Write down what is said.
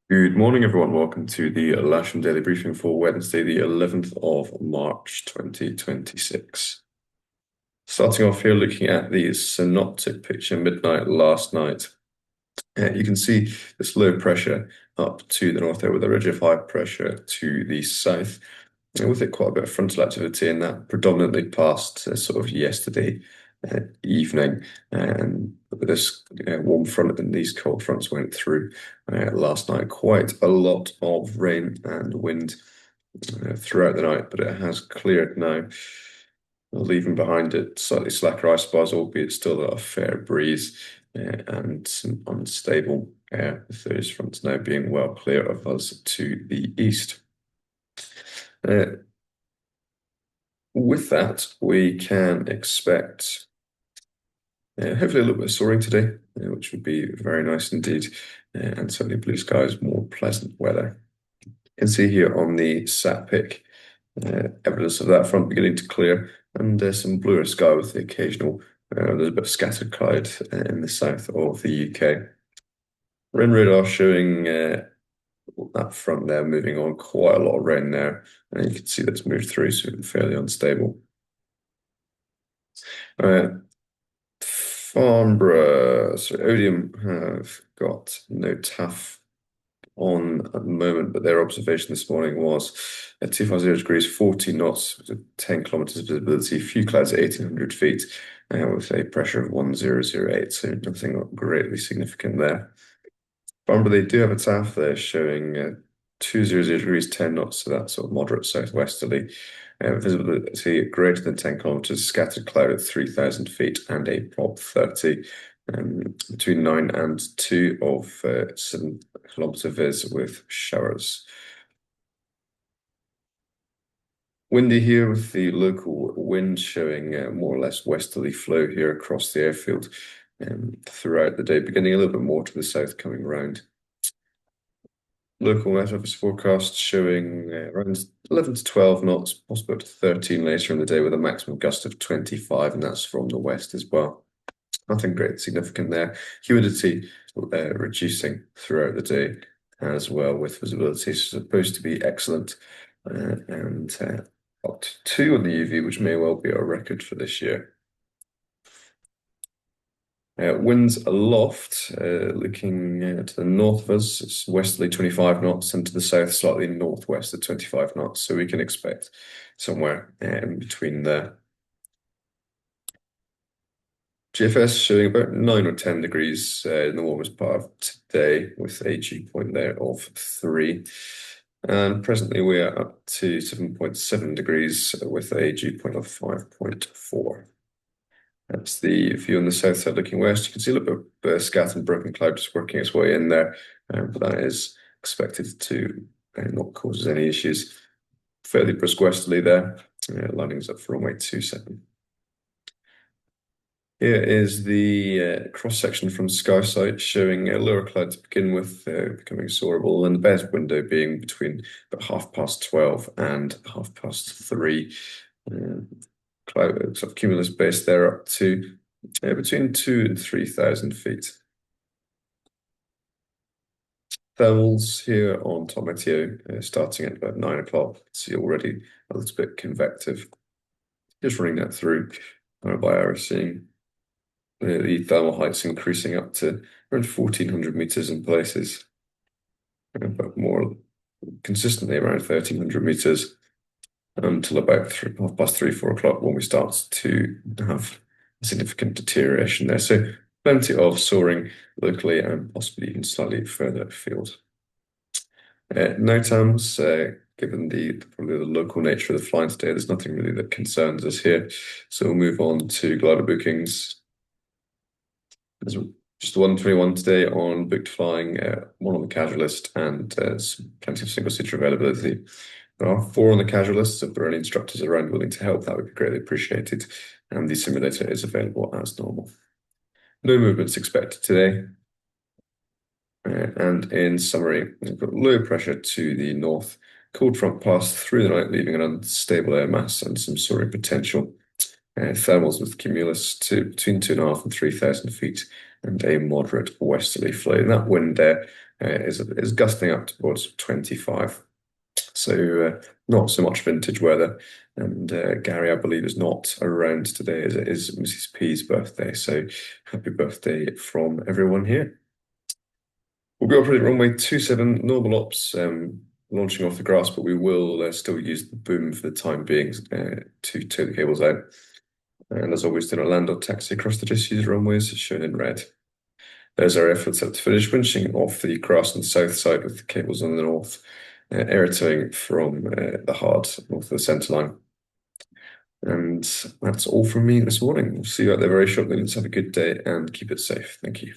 Good morning, everyone. Welcome to the Lasham Daily Briefing for Wednesday, the 11th of March, 2026. Starting off here, looking at the synoptic picture midnight last night. You can see this low pressure up to the north there with a ridge of high pressure to the south. And with it, quite a bit of frontal activity, and that predominantly passed sort of yesterday evening. And with this warm front and these cold fronts went through last night, quite a lot of rain and wind throughout the night, but it has cleared now, leaving behind it slightly slacker ice bars, albeit still a fair breeze and some unstable air, with those fronts now being well clear of us to the east. With that, we can expect hopefully a little bit of soaring today, which would be very nice indeed, and certainly blue skies, more pleasant weather. You can see here on the sat pic evidence of that front beginning to clear, and some bluer sky with the occasional there's a bit of scattered cloud in the south of the UK. Rain radar showing that front there moving on, quite a lot of rain there, and you can see that's moved through, so fairly unstable. Farnborough, so Odium have got no TAF on at the moment, but their observation this morning was at 250 degrees, 40 knots, with 10 kilometers visibility, few clouds at 1800 feet, with a pressure of 1008, so nothing greatly significant there. Farnborough, they do have a TAF there showing 200 degrees, 10 knots, so that's sort of moderate southwesterly. Visibility greater than 10 kilometers, scattered cloud at 3,000 feet, and a prop 30 between 9 and 2 of 7 kilometer vis with showers. Windy here with the local wind showing more or less westerly flow here across the airfield throughout the day, beginning a little bit more to the south coming round. Local Met Office forecast showing around 11 to 12 knots, possibly up to 13 later in the day with a maximum gust of 25, and that's from the west as well. Nothing great significant there. Humidity reducing throughout the day as well, with visibility supposed to be excellent, and up to 2 on the UV, which may well be a record for this year. Winds aloft, looking to the north of us, it's westerly 25 knots, and to the south, slightly northwest at 25 knots. So we can expect somewhere in between there. GFS showing about 9 or 10 degrees in the warmest part of today, with a dew point there of 3. And presently we are up to 7.7 degrees with a dew point of 5.4. That's the view on the south side looking west. You can see a little bit of scattered and broken cloud just working its way in there, but that is expected to not cause us any issues. Fairly brisk westerly there, lining us up for runway 27. Here is the cross-section from Skysight showing lower cloud to begin with, becoming soarable, and the best window being between about 12:30 and 3:30. Cloud sort of cumulus base there up to between 2,000 and 3,000 feet. Thermals here on Top Meteo starting at about 9 o'clock. See already a little bit convective. Just running that through by hour, seeing the thermal heights increasing up to around 1,400 meters in places, but more consistently around 1,300 meters until about 3, 4 o'clock when we start to have significant deterioration there. So plenty of soaring locally and possibly even slightly further afield. NOTAMs, given probably the local nature of the flying today, there's nothing really that concerns us here. So we'll move on to glider bookings. There's just 121 today on booked flying, 1 on the casual list, and plenty of single-seater availability. There are 4 on the casual list, so if there are any instructors around willing to help, that would be greatly appreciated. And the simulator is available as normal. No movements expected today. And in summary, we've got low pressure to the north, cold front passed through the night, leaving an unstable air mass and some soaring potential. Thermals with cumulus to between 2,500 and 3,000 feet, and a moderate westerly flow. And that wind there is gusting up towards 25. So not so much vintage weather. And Gary, I believe, is not around today as it is Mrs. P's birthday. So happy birthday from everyone here. We'll go operating runway 27 normal ops, launching off the grass, but we will still use the boom for the time being to tow the cables out. And as always, do not land or taxi across the disused runways shown in red. There's our efforts up to finish, winching off the grass on the south side with the cables on the north, air towing from the hard north of the centre line. And that's all from me this morning. We'll see you out there very shortly. Let's have a good day and keep it safe. Thank you.